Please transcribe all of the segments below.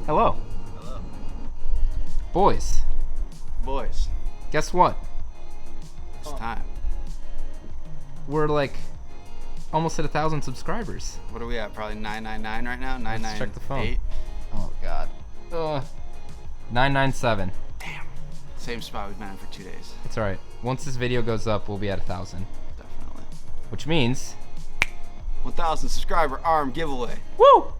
Hello. Hello. Boys. Boys. Guess what? It's time. We're like almost at 1,000 subscribers. What are we at? Probably 999 right now? 998? Let's check the phone. Oh, God. 997. Damn. Same spot we've been in for 2 days. It's alright. Once this video goes up, we'll be at 1,000. Definitely. Which means 1,000 subscriber arm giveaway. woo!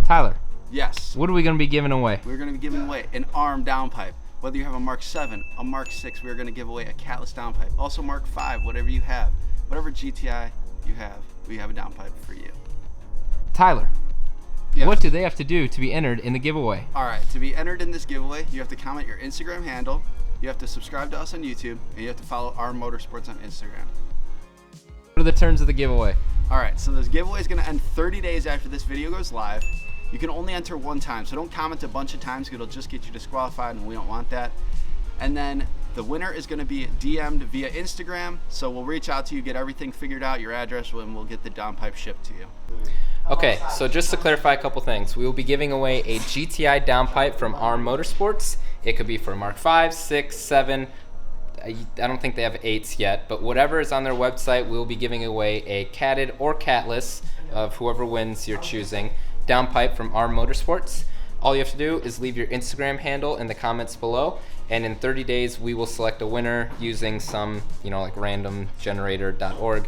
Tyler, Yes. what are we going to be giving away? We're going to be giving away an arm downpipe. Whether you have a Mark 7, a Mark 6, we're going to give away a catless downpipe. Also Mark 5, whatever you have. Whatever GTI you have, we have a downpipe for you. Tyler, Yes. what do they have to do to be entered in the giveaway? Alright, to be entered in this giveaway, you have to comment your Instagram handle, you have to subscribe to us on YouTube, and you have to follow Arm Motorsports on Instagram. What are the terms of the giveaway? Alright, so this giveaway is going to end 30 days after this video goes live. You can only enter one time, so don't comment a bunch of times because it'll just get you disqualified and we don't want that. And then the winner is going to be DM'd via Instagram, so we'll reach out to you, get everything figured out, your address, and we'll get the downpipe shipped to you. Okay, so just to clarify a couple things, we will be giving away a GTI downpipe from Arm Motorsports. It could be for Mark 5, 6, 7. I don't think they have 8s yet, but whatever is on their website, we'll be giving away a catted or catless of whoever wins you're choosing downpipe from Arm Motorsports. All you have to do is leave your Instagram handle in the comments below, and in 30 days we will select a winner using some, like randomgenerator.org,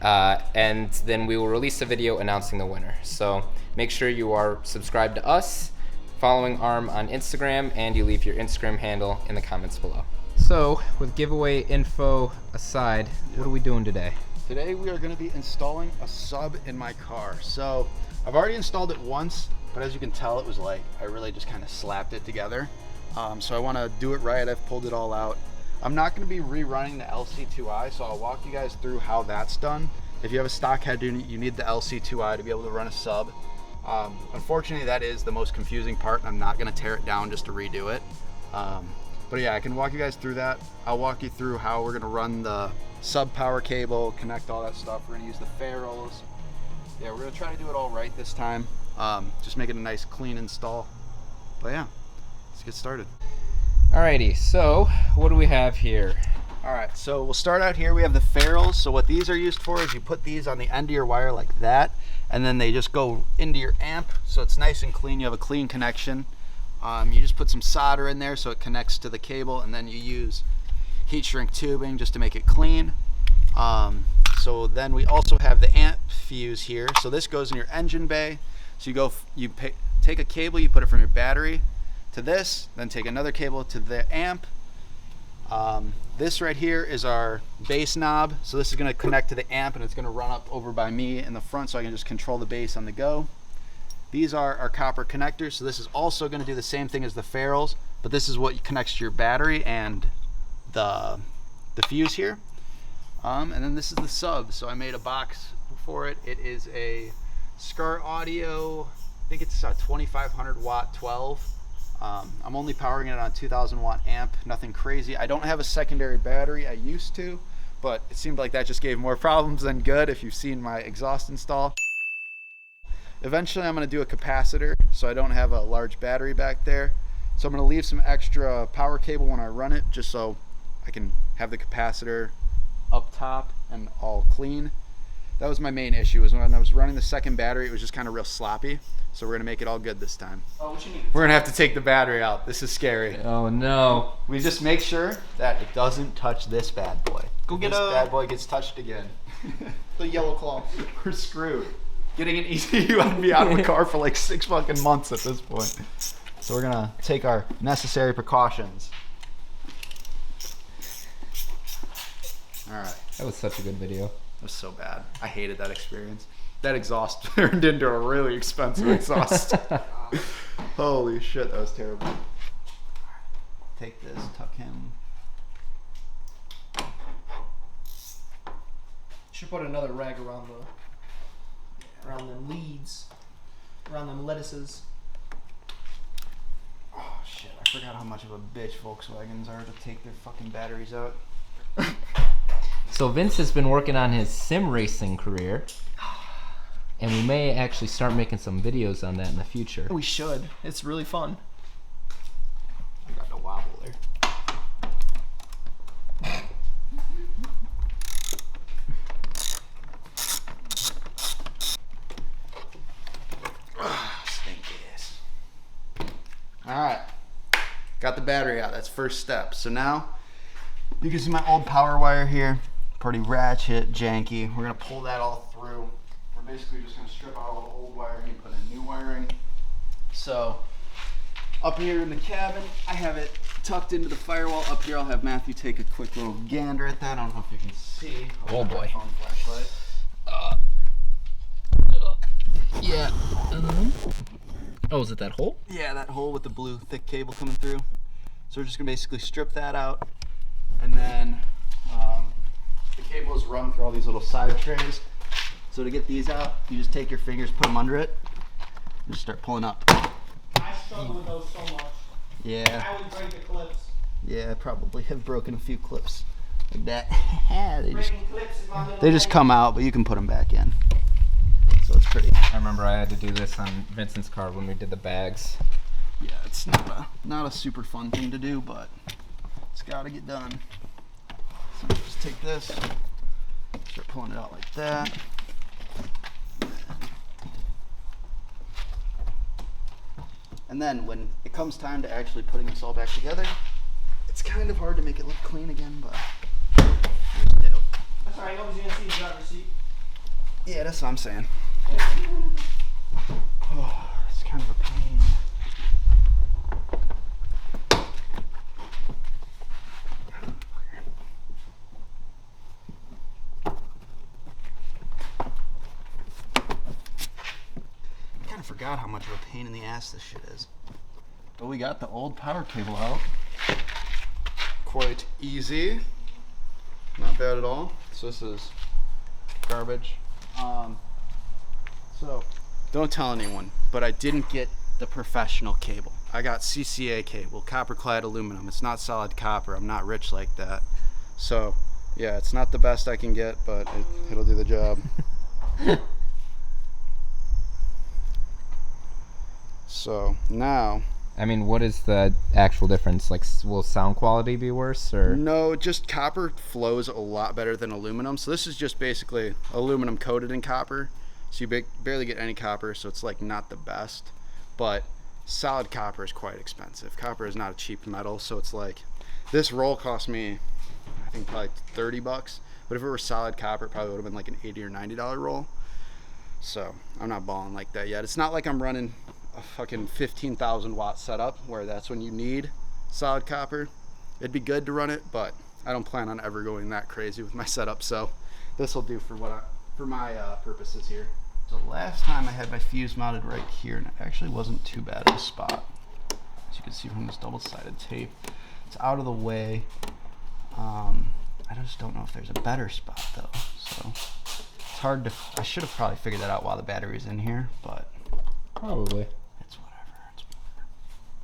and then we will release a video announcing the winner. So make sure you are subscribed to us, following Arm on Instagram, and you leave your Instagram handle in the comments below. So with giveaway info aside, what are we doing today? Today we are going to be installing a sub in my car. So I've already installed it once, but as you can tell, it was like I really just kind of slapped it together. So I want to do it right. I've pulled it all out. I'm not going to be rerunning the LC2i, so I'll walk you guys through how that's done. If you have a stock head unit, you need the LC2i to be able to run a sub. Unfortunately, that is the most confusing part, and I'm not going to tear it down just to redo it. But yeah, I can walk you guys through that. I'll walk you through how we're going to run the sub power cable, connect all that stuff. We're going to use the ferrules. Yeah, we're going to try to do it all right this time. Just make it a nice clean install. But yeah, let's get started. Alrighty, so what do we have here? Alright, so we'll start out here. We have the ferrules. So what these are used for is you put these on the end of your wire like that, and then they just go into your amp, so it's nice and clean. You have a clean connection. You just put some solder in there so it connects to the cable, and then you use heat shrink tubing just to make it clean. So then we also have the amp fuse here. So this goes in your engine bay. So take a cable, you put it from your battery to this, then take another cable to the amp. This right here is our bass knob. So this is going to connect to the amp, and it's going to run up over by me in the front so I can just control the bass on the go. These are our copper connectors. So this is also going to do the same thing as the ferrules, but this is what connects to your battery and the fuse here. And then this is the sub. So I made a box for it. It is a SKAR audio, I think it's a 2500 watt 12. I'm only powering it on 2000 watt amp, nothing crazy. I don't have a secondary battery. I used to, but it seemed like that just gave more problems than good if you've seen my exhaust install. Eventually I'm going to do a capacitor, so I don't have a large battery back there. So I'm going to leave some extra power cable when I run it, just so I can have the capacitor up top and all clean. That was my main issue, was when I was running the second battery, it was just kind of real sloppy. So we're gonna make it all good this time. Oh, what you need? We're gonna have to take the battery out. This is scary. Oh no. We just make sure that it doesn't touch this bad boy. Go get this a bad boy gets touched again. the yellow claw. We're screwed. Getting an ECU and be out of the car for like 6 fucking months at this point. So we're gonna take our necessary precautions. All right. That was such a good video. It was so bad. I hated that experience. That exhaust turned into a really expensive exhaust. Holy shit, that was terrible. Take this, tuck him. Should put another rag around them leads, around them lettuces. Oh shit, I forgot how much of a bitch Volkswagens are to take their fucking batteries out. So Vince has been working on his sim racing career, and we may actually start making some videos on that in the future. We should. It's really fun. I got no wobble there. Alright, got the battery out. That's first step. So now you can see my old power wire here, pretty ratchet, janky. We're gonna pull that all through. We're basically just gonna strip out all the old wiring and put in new wiring. So up here in the cabin, I have it tucked into the firewall. Up here I'll have Matthew take a quick little gander at that. I don't know if you can see. Oh boy. Phone flashlight. Yeah. Oh, is it that hole? Yeah, that hole with the blue thick cable coming through. So we're just gonna basically strip that out, and then the cable is run through all these little side trays. So to get these out, you just take your fingers, put them under it, and just start pulling up. I struggle with those so much. Yeah. I would break the clips. Yeah, I probably have broken a few clips like that. Breaking clips is my little They just thing. come out, but you can put them back in. So it's pretty. I remember I had to do this on Vincent's car when we did the bags. Yeah, it's not a super fun thing to do, but it's got to get done. So just take this, start pulling it out like that. And then when it comes time to actually putting this all back together, it's kind of hard to make it look clean again, but just do it. That's alright, nobody's gonna see the driver's seat. Yeah, that's what I'm saying. Oh, it's kind of a pain. I kind of forgot how much of a pain in the ass this shit is. But we got the old power cable out. Quite easy. Not bad at all. So this is garbage. So don't tell anyone, but I didn't get the professional cable. I got CCA cable, copper clad aluminum. It's not solid copper. I'm not rich like that. So yeah, it's not the best I can get, but it'll do the job. So now, I mean, what is the actual difference? Like, will sound quality be worse, or? no, just copper flows a lot better than aluminum. So this is just basically aluminum coated in copper. So you barely get any copper, so it's like not the best. But solid copper is quite expensive. Copper is not a cheap metal, so it's like, this roll cost me, I think probably 30 bucks. But if it were solid copper, it probably would have been like an $80 or $90 roll. So I'm not balling like that yet. It's not like I'm running a fucking 15,000 watt setup where that's when you need solid copper. It'd be good to run it, but I don't plan on ever going that crazy with my setup. So this will do for my purposes here. So last time I had my fuse mounted right here, and it actually wasn't too bad of a spot. As you can see from this double-sided tape, it's out of the way. I just don't know if there's a better spot though. So it's hard to. I should have probably figured that out while the battery's in here, but Probably. it's whatever.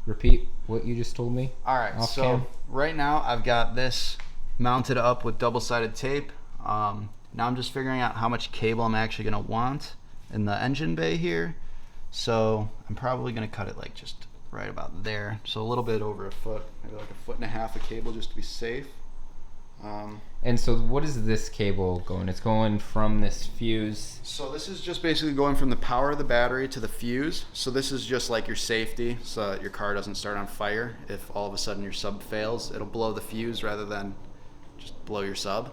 Repeat what you just told me. All right, Off so cam. right now I've got this mounted up with double-sided tape. Now I'm just figuring out how much cable I'm actually gonna want in the engine bay here. So I'm probably gonna cut it like just right about there. So a little bit over a foot, maybe like 1.5 feet of cable just to be safe. And so what is this cable going? It's going from this fuse. So this is just basically going from the power of the battery to the fuse. So this is just like your safety, so that your car doesn't start on fire. If all of a sudden your sub fails, it'll blow the fuse rather than just blow your sub.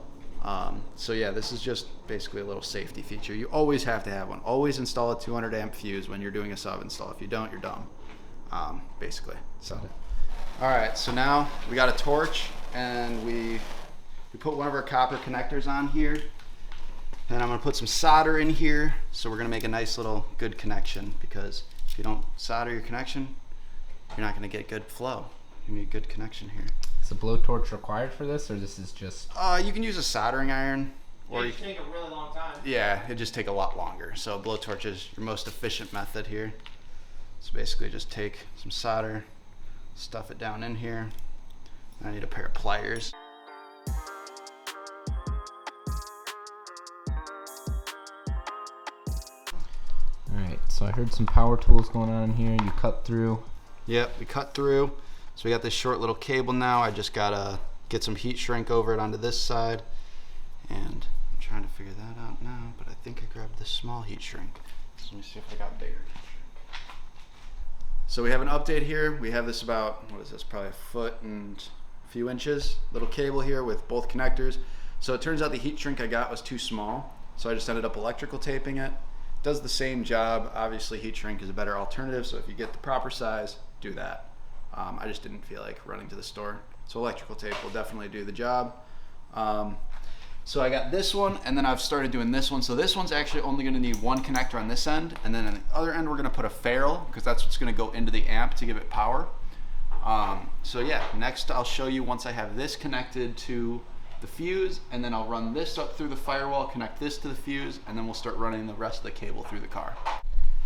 So yeah, this is just basically a little safety feature. You always have to have one. Always install a 200 amp fuse when you're doing a sub install. If you don't, you're dumb, basically. So, all right, so now we got a torch, and we put one of our copper connectors on here. Then I'm gonna put some solder in here. So we're gonna make a nice little good connection, because if you don't solder your connection, you're not gonna get good flow. You need a good connection here. Is a blowtorch required for this, or this is just? You can use a soldering iron, or It take a really long time. yeah, it just take a lot longer. So a blowtorch is your most efficient method here. So basically just take some solder, stuff it down in here. I need a pair of pliers. Alright, so I heard some power tools going on in here. You cut through. Yep, we cut through. So we got this short little cable now. I just gotta get some heat shrink over it onto this side. And I'm trying to figure that out now, but I think I grabbed this small heat shrink. So let me see if I got bigger heat shrink. So we have an update here. We have this about, what is this, probably a foot and a few inches. Little cable here with both connectors. So it turns out the heat shrink I got was too small. So I just ended up electrical taping it. Does the same job. Obviously heat shrink is a better alternative, so if you get the proper size, do that. I just didn't feel like running to the store. So electrical tape will definitely do the job. So I got this one, and then I've started doing this one. So this one's actually only gonna need one connector on this end, and then on the other end we're gonna put a ferrule, because that's what's gonna go into the amp to give it power. So yeah, next I'll show you once I have this connected to the fuse, and then I'll run this up through the firewall, connect this to the fuse, and then we'll start running the rest of the cable through the car.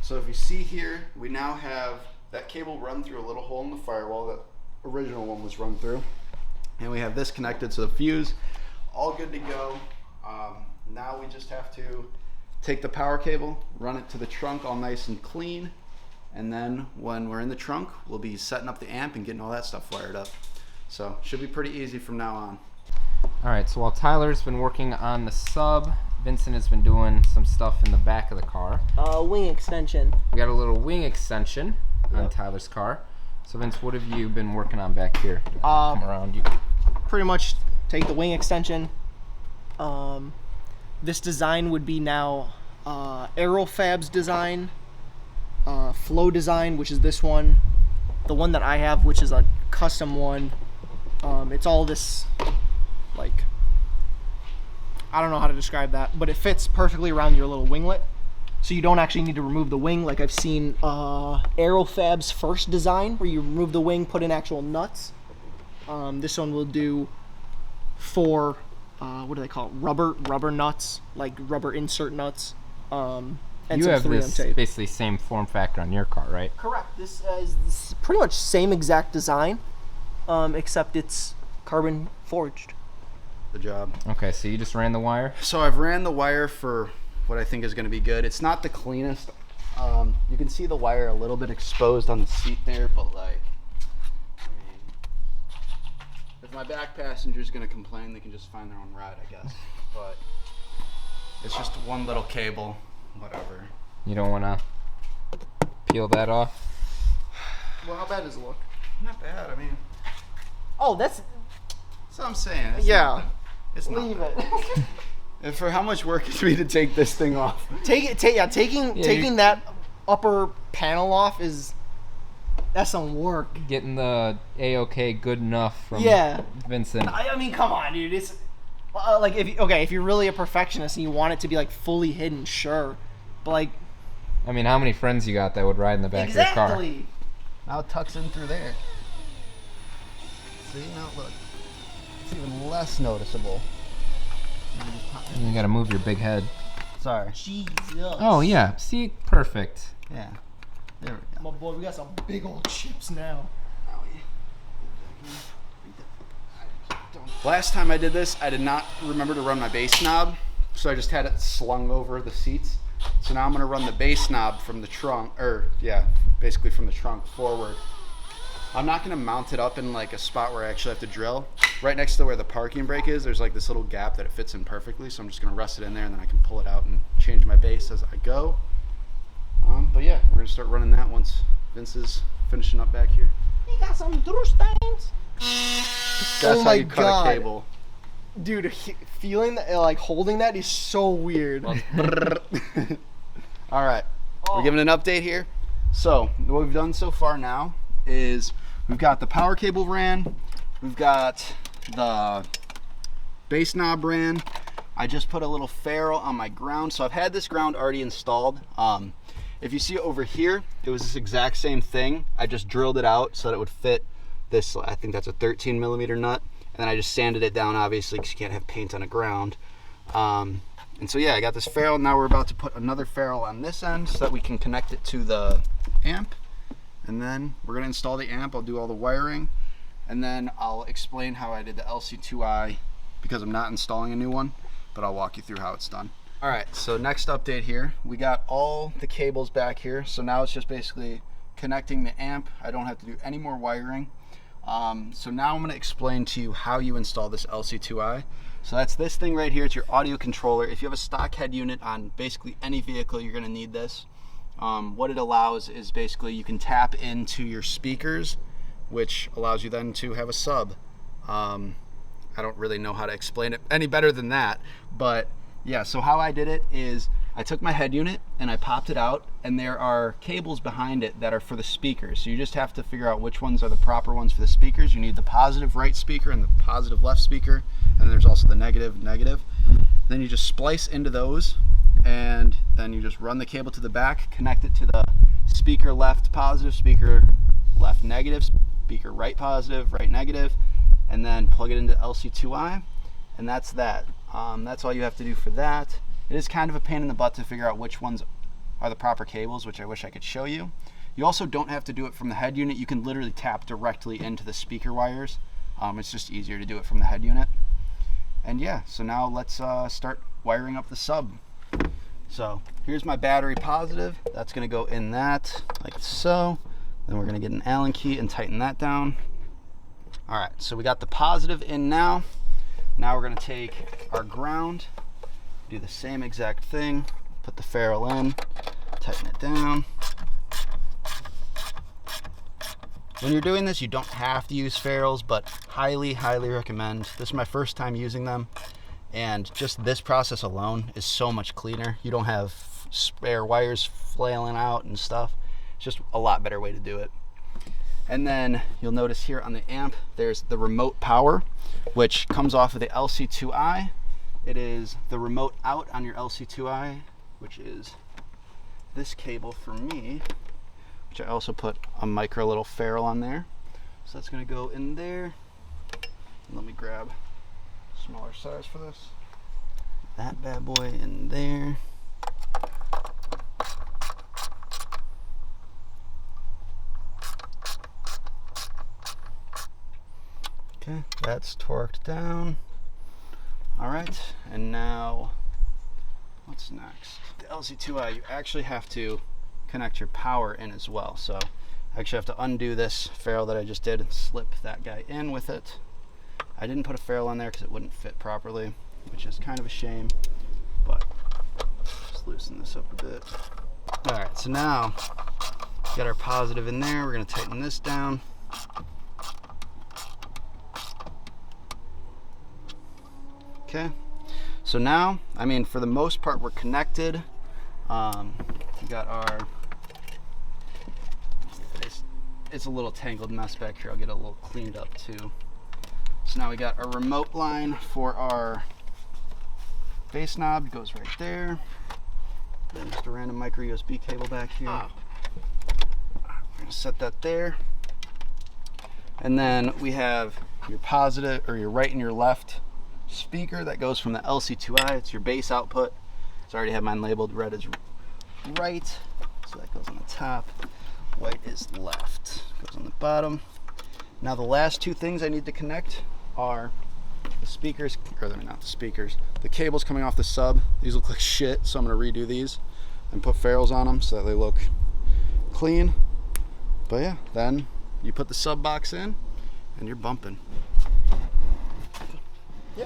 So if you see here, we now have that cable run through a little hole in the firewall that original one was run through. And we have this connected to the fuse, all good to go. Now we just have to take the power cable, run it to the trunk all nice and clean, and then when we're in the trunk, we'll be setting up the amp and getting all that stuff wired up. So should be pretty easy from now on. Alright, so while Tyler's been working on the sub, Vincent has been doing some stuff in the back of the car. Wing extension. We got a little wing extension on Tyler's car. So Vince, what have you been working on back here? Come around. You Pretty much take the wing extension. This design would be now Aerofab's design, Flow design, which is this one. The one that I have, which is a custom one. It's all this, like, I don't know how to describe that, but it fits perfectly around your little winglet. So you don't actually need to remove the wing, like I've seen Aerofab's first design, where you remove the wing, put in actual nuts. This one will do 4, what do they call it? Rubber nuts, like rubber insert nuts. And you some have 3M this tape. basically same form factor on your car, right? Correct. This is pretty much same exact design, except it's carbon forged. The job. Okay, so you just ran the wire? So I've ran the wire for what I think is going to be good. It's not the cleanest. You can see the wire a little bit exposed on the seat there, but like, I mean, if my back passenger is going to complain, they can just find their own ride, I guess. But it's just one little cable, whatever. You don't want to peel that off? Well, how bad does it look? Not bad. I mean, Oh, that's what I'm saying. It's yeah. nothing. It's Leave nothing. it. And for how much work it's me to take this thing off. Taking that upper panel off that's some work. Getting the A-OK good enough from Vincent. I mean, come on, dude. It's like if you're really a perfectionist and you want it to be like fully hidden, sure, but like. I mean, how many friends you got that would ride in the back of your car? Exactly. Now it tucks in through there. See, now look. It's even less noticeable. You gotta move your big head. Sorry. Jesus. Oh yeah, see, perfect. Yeah. There we go. My boy, we got some big old chips now. Last time I did this, I did not remember to run my bass knob, so I just had it slung over the seats. So now I'm gonna run the bass knob from the trunk, basically from the trunk forward. I'm not gonna mount it up in like a spot where I actually have to drill. Right next to where the parking brake is, there's like this little gap that it fits in perfectly, so I'm just gonna rest it in there and then I can pull it out and change my bass as I go. But yeah, we're gonna start running that once Vince is finishing up back here. He got some Drew stains. That's how you cut a cable. Dude, feeling that, like holding that is so weird. All right, we're giving an update here. So what we've done so far now is we've got the power cable ran, we've got the bass knob ran. I just put a little ferrule on my ground, so I've had this ground already installed. If you see over here, it was this exact same thing. I just drilled it out so that it would fit this, I think that's a 13 millimeter nut, and then I just sanded it down, obviously, because you can't have paint on the ground. And so yeah, I got this ferrule. Now we're about to put another ferrule on this end so that we can connect it to the amp. and then we're gonna install the amp. I'll do all the wiring, and then I'll explain how I did the LC2I because I'm not installing a new one, but I'll walk you through how it's done. All right, so next update here, we got all the cables back here. So now it's just basically connecting the amp. I don't have to do any more wiring. So now I'm gonna explain to you how you install this LC2I. So that's this thing right here. It's your audio controller. If you have a stock head unit on basically any vehicle, you're gonna need this. What it allows is basically you can tap into your speakers, which allows you then to have a sub. I don't really know how to explain it any better than that, but yeah, so how I did it is I took my head unit and I popped it out, and there are cables behind it that are for the speakers. So you just have to figure out which ones are the proper ones for the speakers. You need the positive right speaker and the positive left speaker, and then there's also the negative. Then you just splice into those, and then you just run the cable to the back, connect it to the speaker left positive, speaker left negative, speaker right positive, right negative, and then plug it into LC2I, and that's that. That's all you have to do for that. It is kind of a pain in the butt to figure out which ones are the proper cables, which I wish I could show you. You also don't have to do it from the head unit. You can literally tap directly into the speaker wires. It's just easier to do it from the head unit. And yeah, so now let's start wiring up the sub. So here's my battery positive. That's gonna go in that, like so. Then we're gonna get an Allen key and tighten that down. All right, so we got the positive in now. Now we're gonna take our ground, do the same exact thing, put the ferrule in, tighten it down. When you're doing this, you don't have to use ferrules, but highly recommend. This is my first time using them, and just this process alone is so much cleaner. You don't have spare wires flailing out and stuff. It's just a lot better way to do it. And then you'll notice here on the amp, there's the remote power, which comes off of the LC2I. It is the remote out on your LC2I, which is this cable for me, which I also put a micro little ferrule on there. So that's gonna go in there. And let me grab a smaller size for this. That bad boy in there. Okay, that's torqued down. All right, and now what's next? The LC2I, you actually have to connect your power in as well. So I actually have to undo this ferrule that I just did and slip that guy in with it. I didn't put a ferrule on there because it wouldn't fit properly, which is kind of a shame, but just loosen this up a bit. All right, so now got our positive in there. We're gonna tighten this down. Okay, so now, I mean, for the most part, we're connected. We got our, it's a little tangled mess back here. I'll get it a little cleaned up too. So now we got our remote line for our bass knob. It goes right there. Then just a random micro USB cable back here. We're gonna set that there. And then we have your positive, or your right and your left speaker that goes from the LC2I. It's your bass output. So I already have mine labeled. Red is right, so that goes on the top. White is left, goes on the bottom. Now the last two things I need to connect are the speakers, or not the speakers, the cables coming off the sub. These look like shit, so I'm gonna redo these and put ferrules on them so that they look clean. But yeah, then you put the sub box in and you're bumping. Yeah.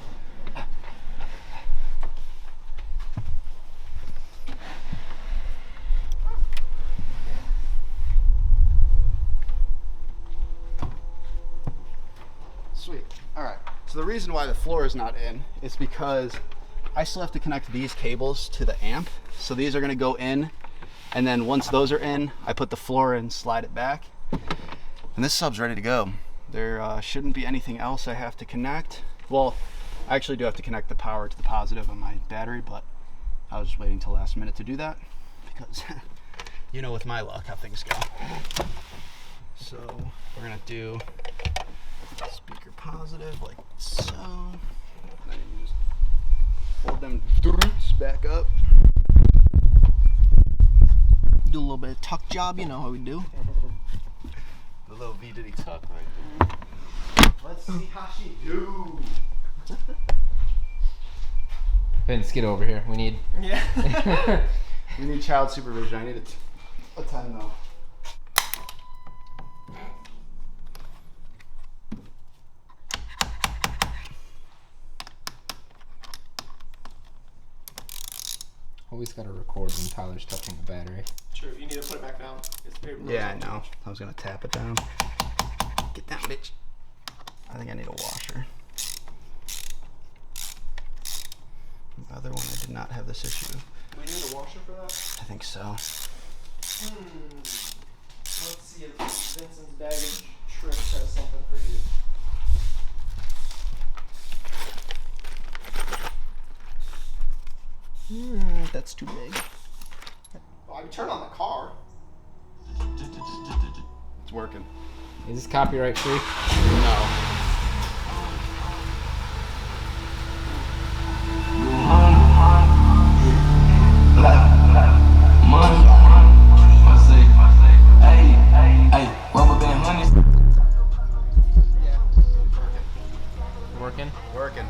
Sweet. All right. So the reason why the floor is not in is because I still have to connect these cables to the amp. So these are going to go in, and then once those are in, I put the floor in, slide it back, and this sub's ready to go. There shouldn't be anything else I have to connect. Well, I actually do have to connect the power to the positive on my battery, but I was just waiting till last minute to do that because you know, with my luck, how things go. So we're gonna do speaker positive like so. And then you just fold them back up. Do a little bit of tuck job, you know how we do. little V diddy tuck right there. Let's see how she do. Vince, get over here. We need. Yeah. We need child supervision. I need a 10 though. Always gotta record when Tyler's touching the battery. True. You need to put it back down. It's paper. Yeah, I know. I was gonna tap it down. Get down, bitch. I think I need a washer. The other one, I did not have this issue. Do we need a washer for that? I think so. Let's see if Vincent's baggage trip has something for you. That's too big. Oh, I can turn on the car. It's working. Is this copyright free? No. Working? Working.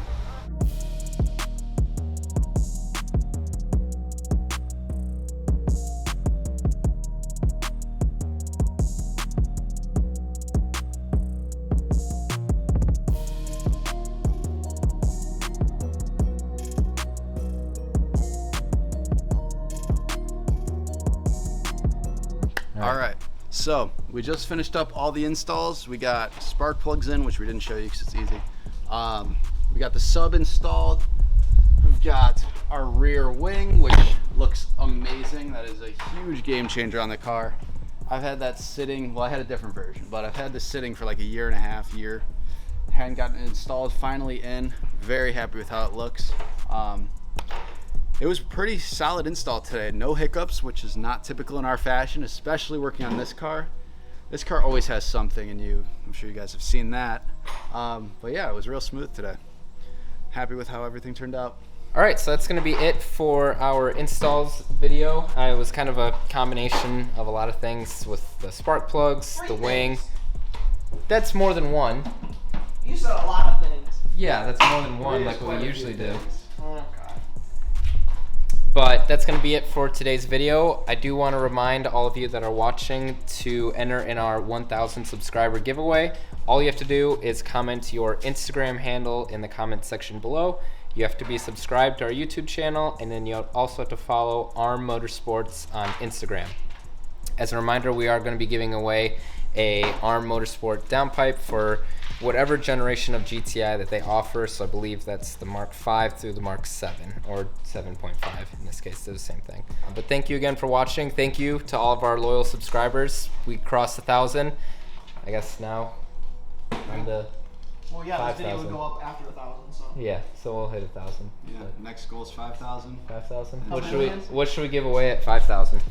All right, so we just finished up all the installs. We got spark plugs in, which we didn't show you because it's easy. We got the sub installed. We've got our rear wing, which looks amazing. That is a huge game changer on the car. I've had that sitting, well, I had a different version, but I've had this sitting for like a year and a half. Hadn't gotten it installed, finally in. Very happy with how it looks. It was a pretty solid install today. No hiccups, which is not typical in our fashion, especially working on this car. This car always has something in you. I'm sure you guys have seen that. But yeah, it was real smooth today. Happy with how everything turned out. All right, so that's gonna be it for our installs video. It was kind of a combination of a lot of things with the spark plugs, the wing. That's more than one. You said a lot of things. Yeah, that's more than one, like what we usually do. Oh, God. But that's going to be it for today's video. I do want to remind all of you that are watching to enter in our 1,000 subscriber giveaway. All you have to do is comment your Instagram handle in the comment section below. You have to be subscribed to our YouTube channel, and then you also have to follow ARM Motorsports on Instagram. As a reminder, we are going to be giving away a ARM Motorsport downpipe for whatever generation of GTI that they offer. So I believe that's the Mark 5 through the Mark 7, or 7.5 in this case. They're the same thing. But thank you again for watching. Thank you to all of our loyal subscribers. We crossed 1,000. I guess now on the Well, yeah, this video 5,000. would go up after 1,000, so. Yeah, so we'll hit 1,000. Yeah, next goal is 5,000. 5,000. How What many should we hands? What should we give away at 5,000?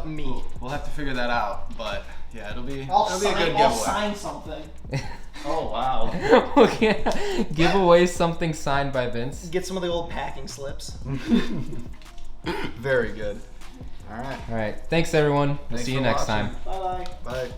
Me. We'll have to figure that out, but yeah, it'll be a I'll good sign giveaway. something. Oh wow. Okay. Give away something signed by Vince. Get some of the old packing slips. Very good. All right. All right. Thanks everyone. We'll Thanks see you for next watching. time. Bye-bye. Bye.